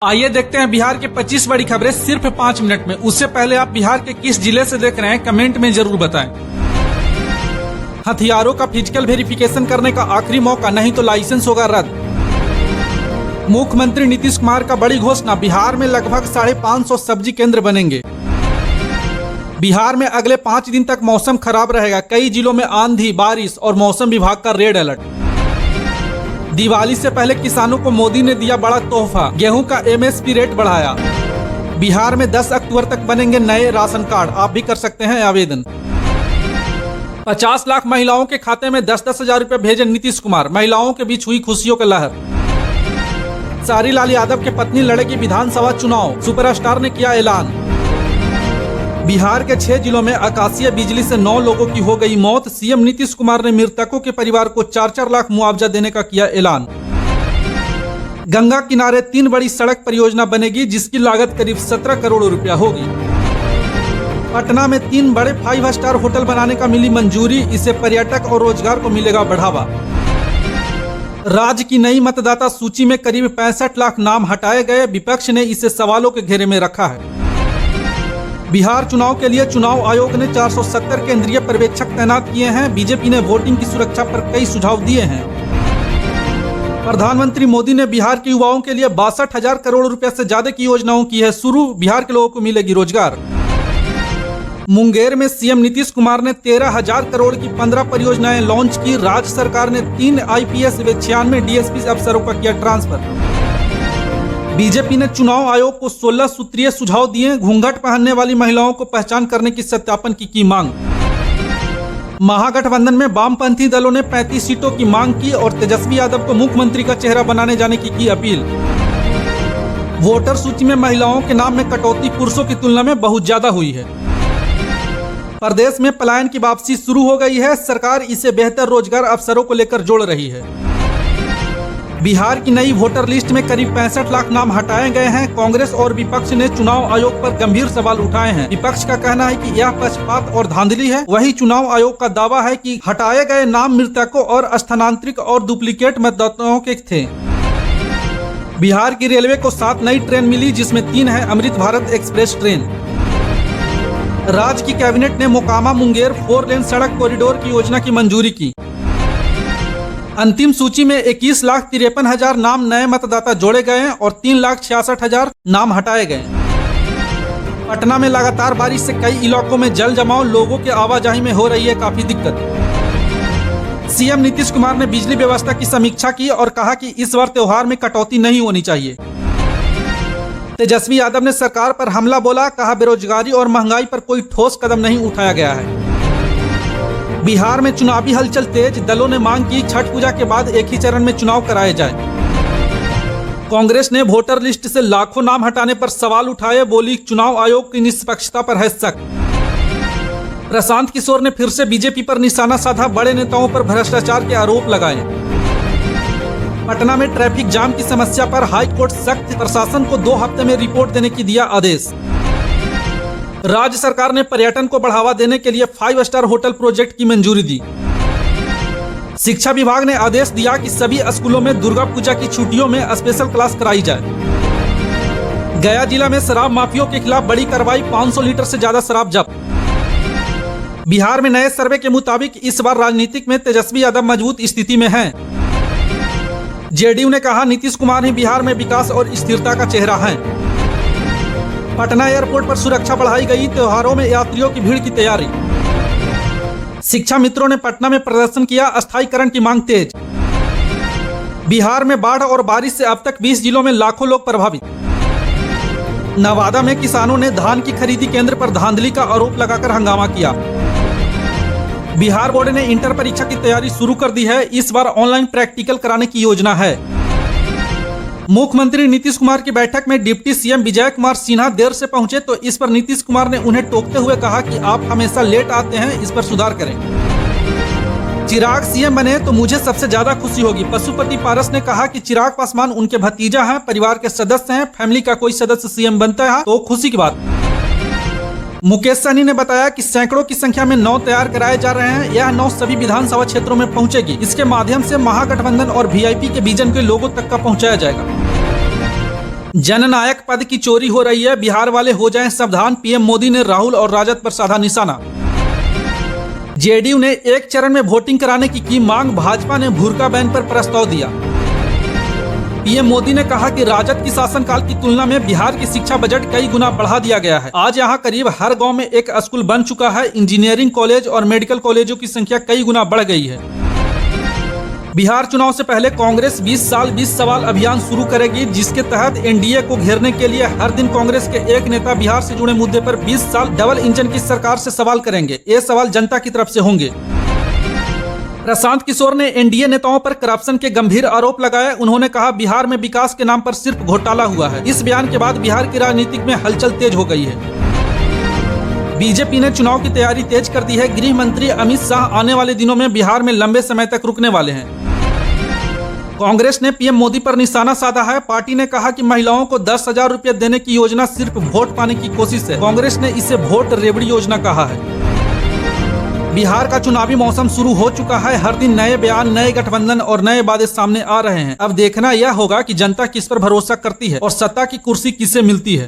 आइए देखते हैं बिहार के 25 बड़ी खबरें सिर्फ 5 मिनट में। उससे पहले आप बिहार के किस जिले से देख रहे हैं कमेंट में जरूर बताएं। हथियारों का फिजिकल वेरिफिकेशन करने का आखिरी मौका, नहीं तो लाइसेंस होगा रद्द। मुख्यमंत्री नीतीश कुमार का बड़ी घोषणा, बिहार में लगभग 550 सब्जी केंद्र बनेंगे। बिहार में अगले 5 दिन तक मौसम खराब रहेगा, कई जिलों में आंधी बारिश और मौसम विभाग का रेड अलर्ट। दिवाली से पहले किसानों को मोदी ने दिया बड़ा तोहफा, गेहूं का MSP रेट बढ़ाया। बिहार में 10 अक्टूबर तक बनेंगे नए राशन कार्ड, आप भी कर सकते हैं आवेदन। 50 लाख महिलाओं के खाते में 10-10 हजार रुपए भेजे नीतीश कुमार, महिलाओं के बीच हुई खुशियों का लहर। सारी लाल यादव की पत्नी लड़ेगी विधानसभा चुनाव, सुपरस्टार ने किया ऐलान। बिहार के 6 जिलों में आकाशीय बिजली से 9 लोगों की हो गई मौत, सीएम नीतीश कुमार ने मृतकों के परिवार को 4-4 लाख मुआवजा देने का किया ऐलान। गंगा किनारे 3 बड़ी सड़क परियोजना बनेगी, जिसकी लागत करीब 17 करोड़ रुपया होगी। पटना में 3 बड़े 5 स्टार होटल बनाने का मिली मंजूरी, इससे पर्यटक और रोजगार को मिलेगा बढ़ावा। राज्य की नई मतदाता सूची में करीब 65 लाख नाम हटाए गए, विपक्ष ने इसे सवालों के घेरे में रखा है। बिहार चुनाव के लिए चुनाव आयोग ने 470 केंद्रीय पर्यवेक्षक तैनात किए हैं, बीजेपी ने वोटिंग की सुरक्षा पर कई सुझाव दिए हैं। प्रधानमंत्री मोदी ने बिहार के युवाओं के लिए 62,000 करोड़ रुपए से ज्यादा की योजनाओं की है शुरू, बिहार के लोगों को मिलेगी रोजगार। मुंगेर में सीएम नीतीश कुमार ने 13,000 करोड़ की 15 परियोजनाएं लॉन्च की, राज्य सरकार ने 3 IPS व 96 DSP अफसरों का किया ट्रांसफर। बीजेपी ने चुनाव आयोग को 16 सूत्रीय सुझाव दिए, घूंघट पहनने वाली महिलाओं को पहचान करने की सत्यापन की मांग। महागठबंधन में वामपंथी दलों ने 35 सीटों की मांग की और तेजस्वी यादव को मुख्यमंत्री का चेहरा बनाने जाने की अपील। वोटर सूची में महिलाओं के नाम में कटौती पुरुषों की तुलना में बहुत ज्यादा हुई है। प्रदेश में पलायन की वापसी शुरू हो गई है, सरकार इसे बेहतर रोजगार अवसरों को लेकर जोड़ रही है। बिहार की नई वोटर लिस्ट में करीब 65 लाख नाम हटाए गए हैं, कांग्रेस और विपक्ष ने चुनाव आयोग पर गंभीर सवाल उठाए हैं। विपक्ष का कहना है कि यह पक्षपात और धांधली है, वहीं चुनाव आयोग का दावा है कि हटाए गए नाम मृतकों और स्थानांतरित और डुप्लीकेट मतदाताओं के थे। बिहार की रेलवे को 7 नई ट्रेन मिली, जिसमें 3 है अमृत भारत एक्सप्रेस ट्रेन। राज्य की कैबिनेट ने मोकामा मुंगेर 4 लेन सड़क कॉरिडोर की योजना की मंजूरी की। अंतिम सूची में 21,53,000 नाम नए मतदाता जोड़े गए हैं और 3,66,000 नाम हटाए गए। पटना में लगातार बारिश से कई इलाकों में जल जमाव, लोगों के आवाजाही में हो रही है काफी दिक्कत। सीएम नीतीश कुमार ने बिजली व्यवस्था की समीक्षा की और कहा कि इस बार त्योहार में कटौती नहीं होनी चाहिए। तेजस्वी यादव ने सरकार पर हमला बोला, कहा बेरोजगारी और महंगाई पर कोई ठोस कदम नहीं उठाया गया है। बिहार में चुनावी हलचल तेज, दलों ने मांग की छठ पूजा के बाद एक ही चरण में चुनाव कराए जाए। कांग्रेस ने वोटर लिस्ट से लाखों नाम हटाने पर सवाल उठाए, बोली चुनाव आयोग की निष्पक्षता पर है शक। प्रशांत किशोर ने फिर से बीजेपी पर निशाना साधा, बड़े नेताओं पर भ्रष्टाचार के आरोप लगाए। पटना में ट्रैफिक जाम की समस्या पर हाईकोर्ट सख्त, प्रशासन को 2 हफ्ते में रिपोर्ट देने की दिया आदेश। राज्य सरकार ने पर्यटन को बढ़ावा देने के लिए 5 स्टार होटल प्रोजेक्ट की मंजूरी दी। शिक्षा विभाग ने आदेश दिया कि सभी स्कूलों में दुर्गा पूजा की छुट्टियों में स्पेशल क्लास कराई जाए। गया जिला में शराब माफियों के खिलाफ बड़ी कार्रवाई, 500 लीटर से ज्यादा शराब जब्त। बिहार में नए सर्वे के मुताबिक इस बार राजनीतिक में तेजस्वी यादव मजबूत स्थिति में हैं। जेडीयू ने कहा नीतीश कुमार ही बिहार में विकास और स्थिरता का चेहरा है। पटना एयरपोर्ट पर सुरक्षा बढ़ाई गई, त्योहारों में यात्रियों की भीड़ की तैयारी। शिक्षा मित्रों ने पटना में प्रदर्शन किया, अस्थायीकरण की मांग तेज। बिहार में बाढ़ और बारिश से अब तक 20 जिलों में लाखों लोग प्रभावित। नवादा में किसानों ने धान की खरीदी केंद्र पर धांधली का आरोप लगाकर हंगामा किया। बिहार बोर्ड ने इंटर परीक्षा की तैयारी शुरू कर दी है, इस बार ऑनलाइन प्रैक्टिकल कराने की योजना है। मुख्यमंत्री नीतीश कुमार की बैठक में डिप्टी सीएम विजय कुमार सिन्हा देर से पहुंचे, तो इस पर नीतीश कुमार ने उन्हें टोकते हुए कहा कि आप हमेशा लेट आते हैं, इस पर सुधार करें। चिराग सीएम बने तो मुझे सबसे ज्यादा खुशी होगी, पशुपति पारस ने कहा कि चिराग पासवान उनके भतीजा हैं, परिवार के सदस्य हैं, फैमिली का कोई सदस्य सीएम बनता है तो खुशी की बात। मुकेश सहनी ने बताया कि सैकड़ों की संख्या में नाव तैयार कराए जा रहे हैं, यह नाव सभी विधानसभा क्षेत्रों में पहुंचेगी। इसके माध्यम से महागठबंधन और वीआईपी के विजन के लोगों तक का पहुंचाया जाएगा। जननायक पद की चोरी हो रही है, बिहार वाले हो जाएं सावधान, पीएम मोदी ने राहुल और राजद पर साधा निशाना। जेडीयू ने एक चरण में वोटिंग कराने की मांग, भाजपा ने भुरका बैन पर प्रस्ताव दिया। पीएम मोदी ने कहा कि राजद की शासनकाल की तुलना में बिहार की शिक्षा बजट कई गुना बढ़ा दिया गया है। आज यहां करीब हर गांव में एक स्कूल बन चुका है। इंजीनियरिंग कॉलेज और मेडिकल कॉलेजों की संख्या कई गुना बढ़ गई है। बिहार चुनाव से पहले कांग्रेस 20 साल 20 सवाल अभियान शुरू करेगी, जिसके तहत एनडीए को घेरने के लिए हर दिन कांग्रेस के एक नेता बिहार से जुड़े मुद्दे पर 20 साल डबल इंजन की सरकार से सवाल करेंगे। ये सवाल जनता की तरफ से होंगे। प्रशांत किशोर ने एनडीए नेताओं पर करप्शन के गंभीर आरोप लगाए। उन्होंने कहा बिहार में विकास के नाम पर सिर्फ घोटाला हुआ है। इस बयान के बाद बिहार की राजनीति में हलचल तेज हो गई है। बीजेपी ने चुनाव की तैयारी तेज कर दी है। गृह मंत्री अमित शाह आने वाले दिनों में बिहार में लंबे समय तक रुकने वाले हैं। कांग्रेस ने पीएम मोदी पर निशाना साधा है। पार्टी ने कहा कि महिलाओं को 10,000 रुपये देने की योजना सिर्फ वोट पाने की कोशिश है। कांग्रेस ने इसे वोट रेवड़ी योजना कहा है। बिहार का चुनावी मौसम शुरू हो चुका है। हर दिन नए बयान, नए गठबंधन और नए वादे सामने आ रहे हैं। अब देखना यह होगा कि जनता किस पर भरोसा करती है और सत्ता की कुर्सी किसे मिलती है।